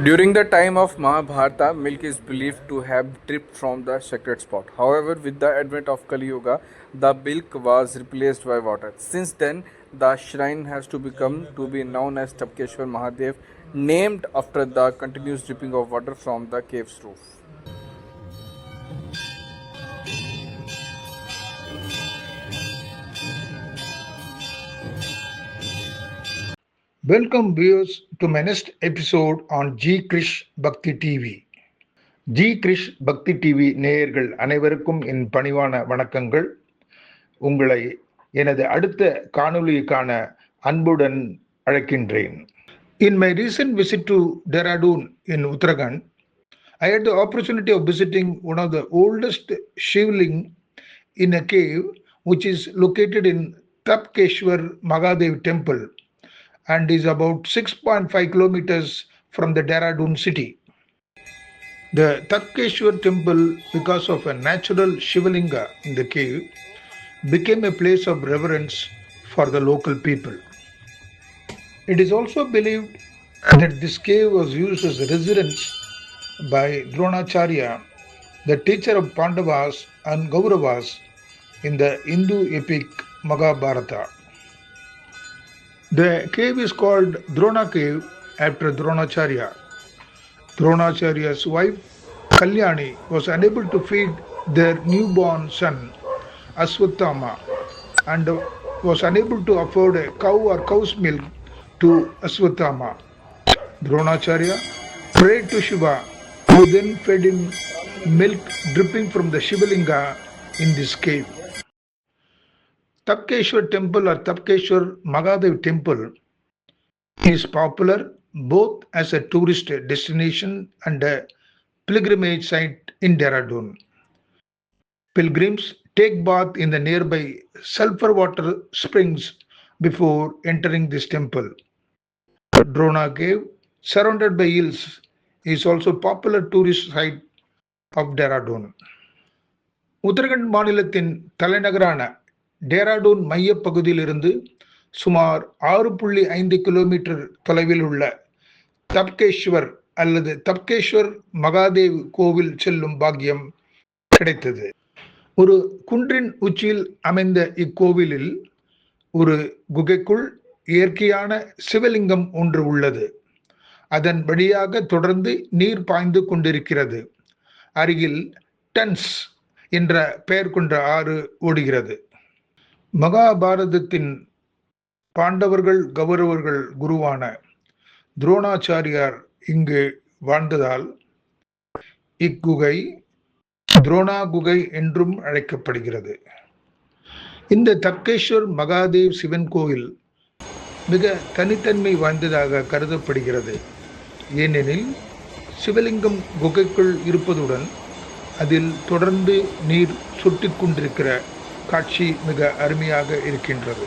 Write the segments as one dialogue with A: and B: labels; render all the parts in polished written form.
A: During the time of Mahabharata, milk is believed to have dripped from the sacred spot. However, with the advent of Kali Yuga, the milk was replaced by water. Since then, the shrine has become to be known as Tapkeshwar Mahadev, named after the continuous dripping of water from the cave's roof.
B: Welcome viewers to my next episode on G Krish Bhakti TV. G Krish Bhakti TV நேயர்கள் அனைவருக்கும் என் பணிவான வணக்கங்கள். உங்களை எனது அடுத்த காணொளிக்கான அன்புடன் அழைக்கின்றேன். In my recent visit to Dehradun in Uttarakhand, I had the opportunity of visiting one of the oldest shivling in a cave which is located in Tapkeshwar Mahadev temple and is about 6.5 kilometers from the Dehradun city. The Tapkeshwar temple, because of a natural Shivalinga in the cave, became a place of reverence for the local people. It is also believed that this cave was used as a residence by Dronacharya, the teacher of Pandavas and Kauravas in the Hindu epic Mahabharata. The cave is called Drona Cave after Dronacharya. Dronacharya's wife Kalyani was unable to feed their newborn son Aswathama and was unable to afford a cow or cow's milk to Aswathama. Dronacharya prayed to Shiva, who then fed him milk dripping from the Shivalinga in this cave. Tapkeshwar temple or Tapkeshwar Mahadev temple is popular both as a tourist destination and a pilgrimage site in Dehradun. Pilgrims take bath in the nearby sulfur water springs before entering this temple. Drona Cave, surrounded by hills, is also a popular tourist site of Dehradun. Uttarakhand மாநிலத்தின் தலைநகரான டேராடூன் மையப் பகுதியிலிருந்து சுமார் 6.5 kilometre தொலைவில் உள்ள தப்கேஸ்வர் அல்லது தப்கேஸ்வர் மகாதேவ் கோவில் செல்லும் பாக்கியம் கிடைத்தது. ஒரு குன்றின் உச்சியில் அமைந்த இக்கோவிலில் ஒரு குகைக்குள் இயற்கையான சிவலிங்கம் ஒன்று உள்ளது. அதன் வழியாக தொடர்ந்து நீர் பாய்ந்து கொண்டிருக்கிறது. அருகில் டன்ஸ் என்ற பெயர் கொண்ட ஆறு ஓடுகிறது. மகாபாரதத்தின் பாண்டவர்கள் கௌரவர்கள் குருவான துரோணாச்சாரியார் இங்கு வாழ்ந்ததால் இக்குகை துரோணா குகை என்றும் அழைக்கப்படுகிறது. இந்த தப்கேஸ்வர் மகாதேவ் சிவன் கோயில் மிக தனித்தன்மை வாய்ந்ததாக கருதப்படுகிறது. ஏனெனில் சிவலிங்கம் குகைக்குள் இருப்பதுடன் அதில் தொடர்ந்து நீர் சொட்டிக் கொண்டிருக்கிற காட்சி மிக அருமையாக இருக்கின்றது.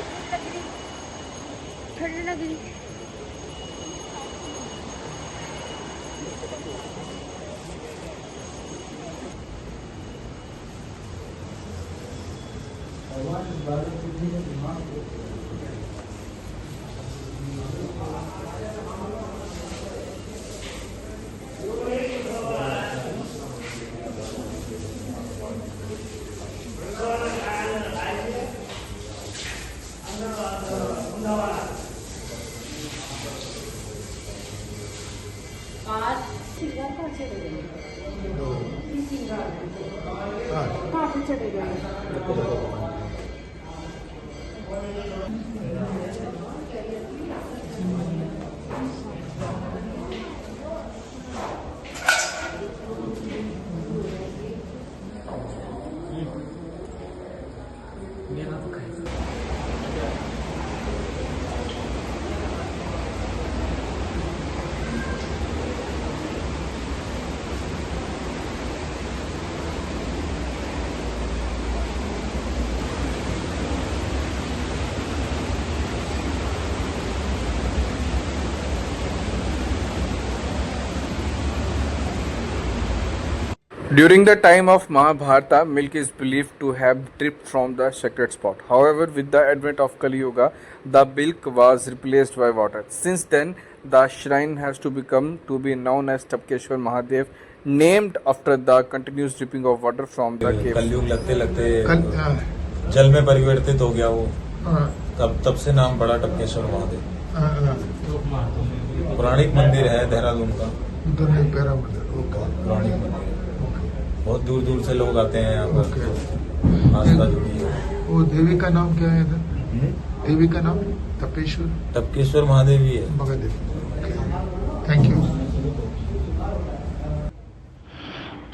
A: During the time of Mahabharata, milk is believed to have dripped from the sacred spot. However, with the advent of Kali Yuga, the milk was replaced by water. Since then, the shrine has to be known as Tapkeshwar Mahadev, named after the continuous dripping of water from the cave.
C: कलयुग लगते लगते जल में परिवर्तित हो गया वो, तब से नाम पड़ा टपकेश्वर महादेव। पौराणिक मंदिर है देहरादून का, पौराणिक मंदिर है। बहुत दूर दूर से लोग आते हैं यहाँ पर, आस्था जुड़ी है।
B: वो देवी का नाम क्या है इधर? देवी का नाम
C: टपकेश्वर महादेव ही है।
B: महादेव। Thank you.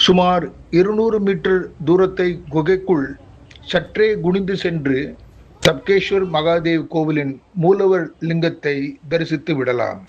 B: சுமார் 200 மீட்டர் தூரத்தை குகைக்குள் சற்றே குனிந்து சென்று தப்கேஸ்வர் மகாதேவ் கோவிலின் மூலவர் லிங்கத்தை தரிசித்து விடலாம்.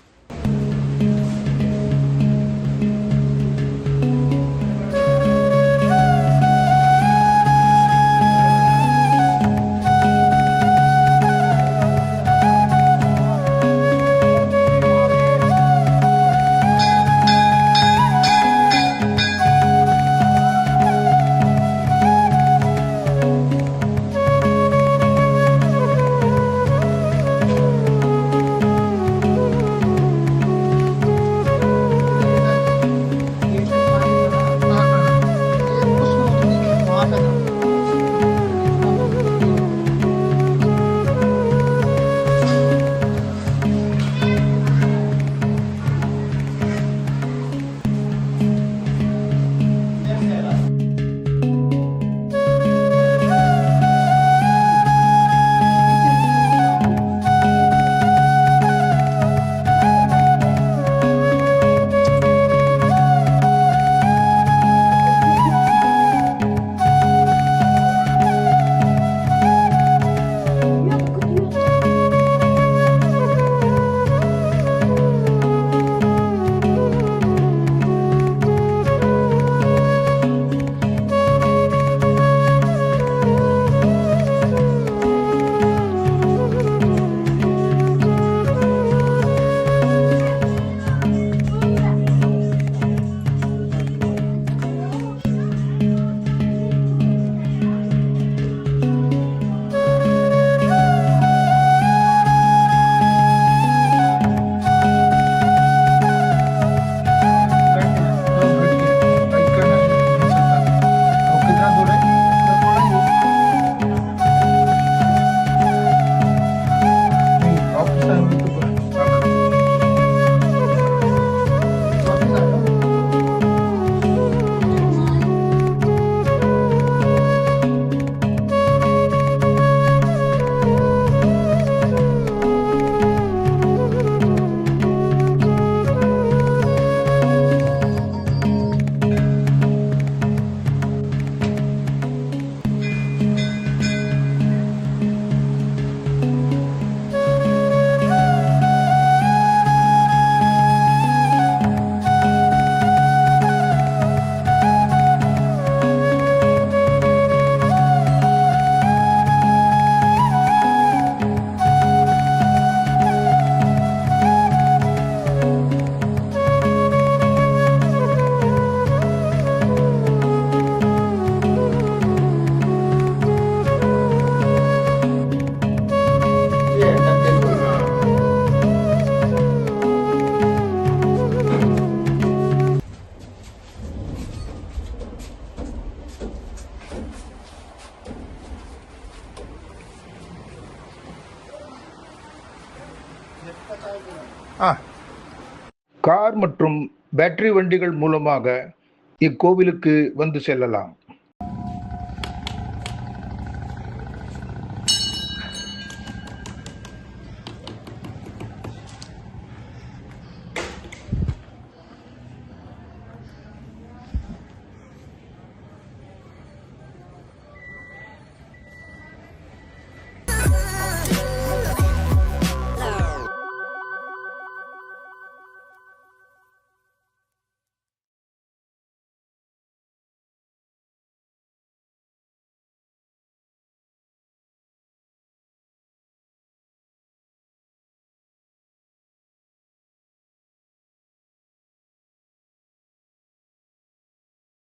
B: கார் மற்றும் பேட்டரி வண்டிகள் மூலமாக இக்கோவிலுக்கு வந்து செல்லலாம்.